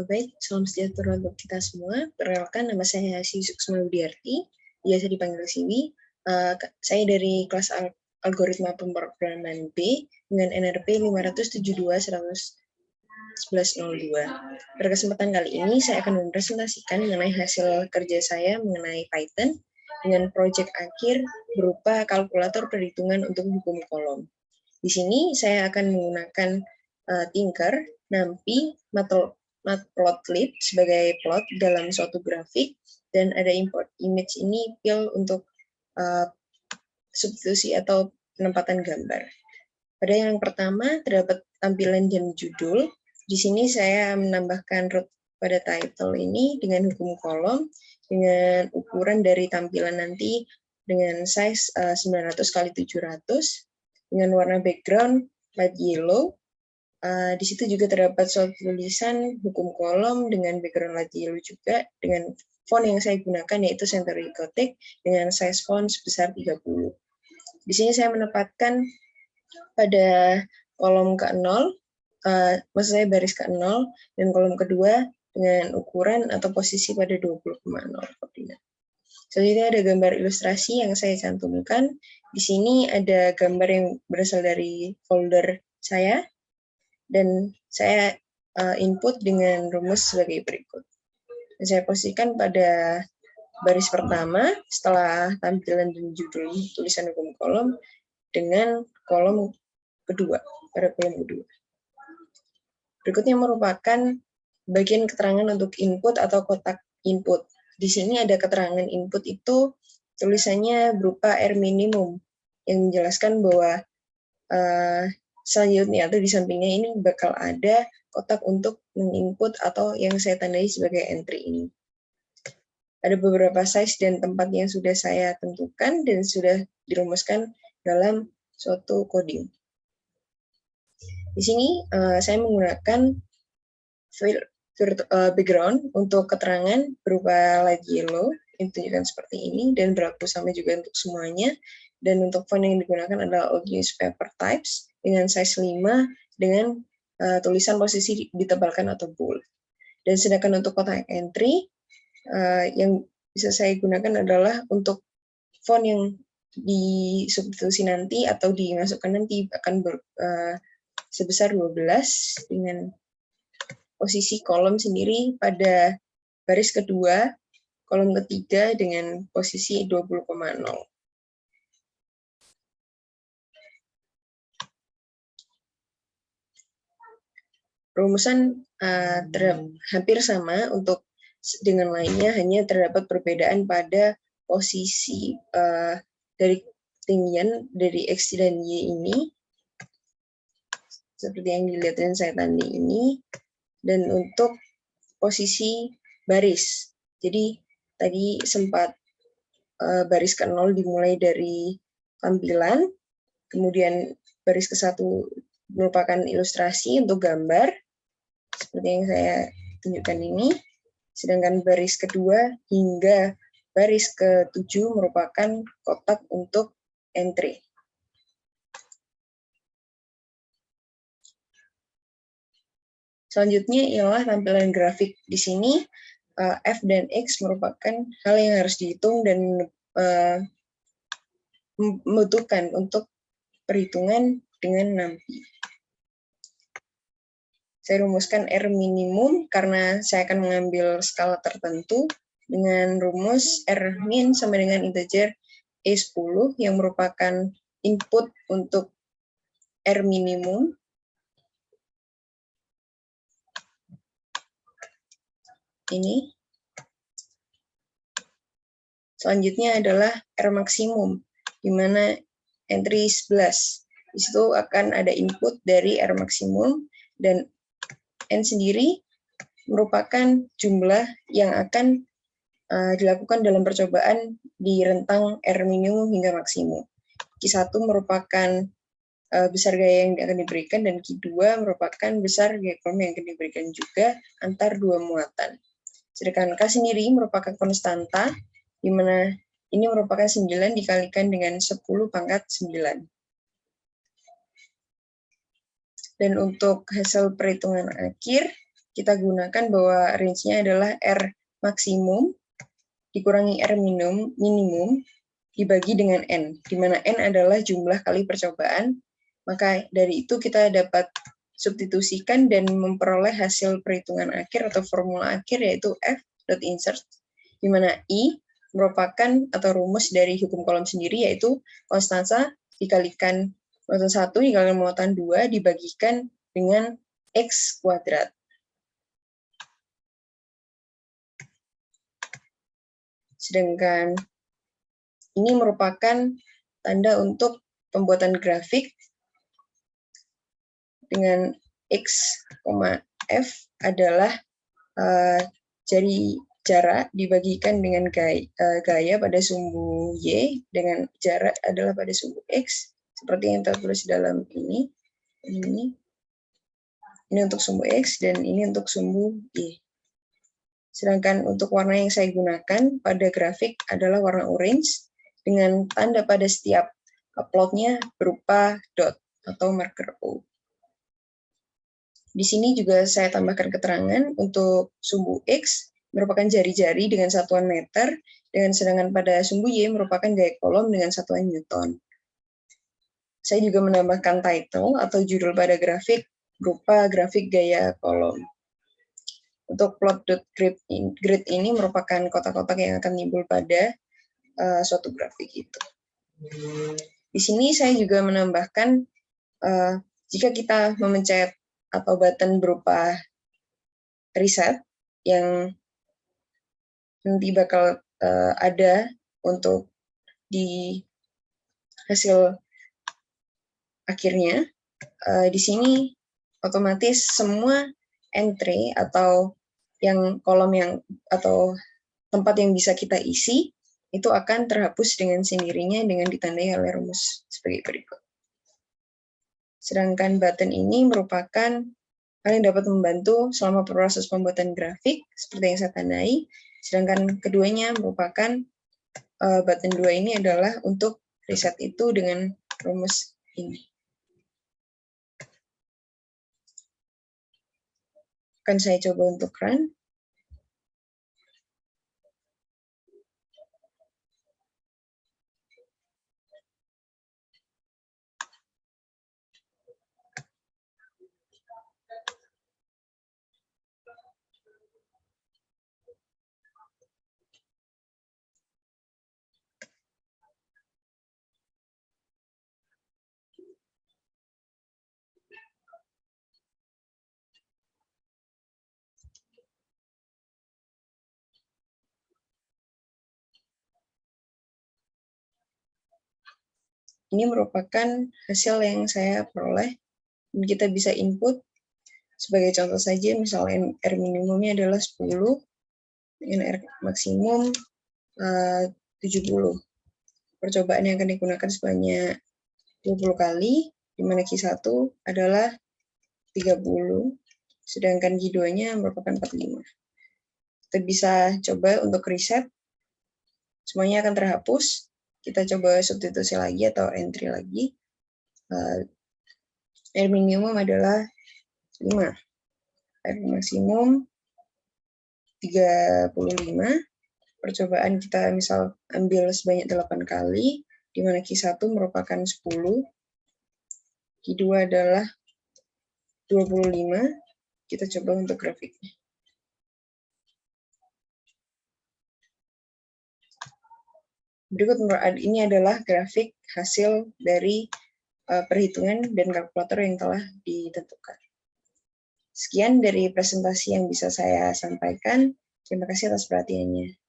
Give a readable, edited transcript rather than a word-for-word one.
Baik, salam sejahtera untuk kita semua. Perkenalkan, nama saya Siwi Suksma Widiarti, biasa dipanggil Siwi. Saya dari kelas Algoritma Pemrograman B dengan NRP 572-1102. Pada kesempatan kali ini, saya akan mempresentasikan mengenai hasil kerja saya mengenai Python dengan proyek akhir berupa kalkulator perhitungan untuk hukum kolom. Di sini saya akan menggunakan Tinker, NumPy, Matplotlib sebagai plot dalam suatu grafik, dan ada import image ini fill untuk substitusi atau penempatan gambar. Pada yang pertama terdapat tampilan dan judul. Di sini saya menambahkan root pada title ini dengan hukum kolom dengan ukuran dari tampilan nanti dengan size 900 x 700 dengan warna background light yellow. Di situ juga terdapat suatu tulisan hukum kolom dengan background light yellow juga dengan font yang saya gunakan yaitu Century Gothic dengan size font sebesar 30. Di sini saya menempatkan pada kolom ke-0, maksud saya baris ke-0 dan kolom kedua dengan ukuran atau posisi pada 20,0 koordinat. Selanjutnya ada gambar ilustrasi yang saya cantumkan. Di sini ada gambar yang berasal dari folder saya, dan saya input dengan rumus sebagai berikut. Dan saya posisikan pada baris pertama setelah tampilan dan judul tulisan hukum kolom dengan kolom kedua, pada kolom kedua. Berikutnya merupakan bagian keterangan untuk input atau kotak input. Di sini ada keterangan input itu tulisannya berupa R minimum yang menjelaskan bahwa selanjutnya atau di sampingnya ini bakal ada kotak untuk menginput atau yang saya tandai sebagai entry ini. Ada beberapa size dan tempat yang sudah saya tentukan dan sudah dirumuskan dalam suatu coding. Di sini saya menggunakan background untuk keterangan berupa light yellow yang ditunjukkan seperti ini dan berlaku sama juga untuk semuanya. Dan untuk font yang digunakan adalah old newspaper types dengan size 5 dengan tulisan posisi ditebalkan atau bold. Dan sedangkan untuk kotak entry yang bisa saya gunakan adalah untuk font yang disubstitusi nanti atau dimasukkan nanti akan sebesar 12 dengan posisi kolom sendiri pada baris kedua, kolom ketiga dengan posisi 20,0. Rumusan hampir sama untuk dengan lainnya, hanya terdapat perbedaan pada posisi dari ketinggian dari X dan Y ini, seperti yang dilihat dan saya tandai ini, dan untuk posisi baris. Jadi tadi sempat baris ke-0 dimulai dari tampilan, kemudian baris ke-1 merupakan ilustrasi untuk gambar, seperti yang saya tunjukkan ini. Sedangkan baris kedua hingga baris ke-7 merupakan kotak untuk entry. Selanjutnya ialah tampilan grafik. Di sini F dan X merupakan hal yang harus dihitung dan membutuhkan untuk perhitungan dengan NumPy. Saya rumuskan R minimum karena saya akan mengambil skala tertentu dengan rumus R min sama dengan integer E10 yang merupakan input untuk R minimum. Ini. Selanjutnya adalah R maksimum, di mana entry 11. Di situ akan ada input dari R maksimum, dan N sendiri merupakan jumlah yang akan dilakukan dalam percobaan di rentang R minimum hingga maksimum. Q1 merupakan besar gaya yang akan diberikan, dan Q2 merupakan besar gaya kolom yang akan diberikan juga antar dua muatan. Sedangkan K sendiri merupakan konstanta, di mana ini merupakan 9 dikalikan dengan 10 pangkat 9. Dan untuk hasil perhitungan akhir, kita gunakan bahwa range-nya adalah R maksimum dikurangi R minimum dibagi dengan N, di mana N adalah jumlah kali percobaan. Maka dari itu kita dapat substitusikan dan memperoleh hasil perhitungan akhir atau formula akhir, yaitu F.insert, di mana I merupakan atau rumus dari hukum kolom sendiri, yaitu konstansa dikalikan muatan 1 dikalikan muatan 2 dibagikan dengan X kuadrat. Sedangkan ini merupakan tanda untuk pembuatan grafik dengan X, F adalah jarak dibagikan dengan gaya pada sumbu Y, dengan jarak adalah pada sumbu X, seperti yang tertulis dalam ini. Ini untuk sumbu X dan ini untuk sumbu Y. Sedangkan untuk warna yang saya gunakan pada grafik adalah warna orange, dengan tanda pada setiap plotnya berupa dot atau marker O. Di sini juga saya tambahkan keterangan untuk sumbu X merupakan jari-jari dengan satuan meter, sedangkan pada sumbu Y merupakan gaya kolom dengan satuan Newton. Saya juga menambahkan title atau judul pada grafik berupa grafik gaya kolom. Untuk plot.grid ini merupakan kotak-kotak yang akan timbul pada suatu grafik itu. Di sini saya juga menambahkan jika kita memencet atau button berupa reset yang nanti bakal ada untuk di hasil akhirnya, di sini otomatis semua entry atau yang kolom yang atau tempat yang bisa kita isi itu akan terhapus dengan sendirinya dengan ditandai oleh rumus sebagai berikut. Sedangkan button ini merupakan hal yang dapat membantu selama proses pembuatan grafik seperti yang saya tandai. Sedangkan keduanya merupakan button 2 ini adalah untuk reset itu dengan rumus ini. Akan saya coba untuk run. Ini merupakan hasil yang saya peroleh. Dan kita bisa input sebagai contoh saja, misalnya R minimumnya adalah 10, dengan R maksimum 70. Percobaan yang akan digunakan sebanyak 20 kali, di mana Q1 adalah 30, sedangkan Q2-nya merupakan 45. Kita bisa coba untuk reset, semuanya akan terhapus. Kita coba substitusi lagi atau entry lagi. R minimum adalah 5. R maksimum 35. Percobaan kita misal ambil sebanyak 8 kali, di mana Q1 merupakan 10. Q2 adalah 25. Kita coba untuk grafiknya. Berikut ini adalah grafik hasil dari perhitungan dan kalkulator yang telah ditentukan. Sekian dari presentasi yang bisa saya sampaikan. Terima kasih atas perhatiannya.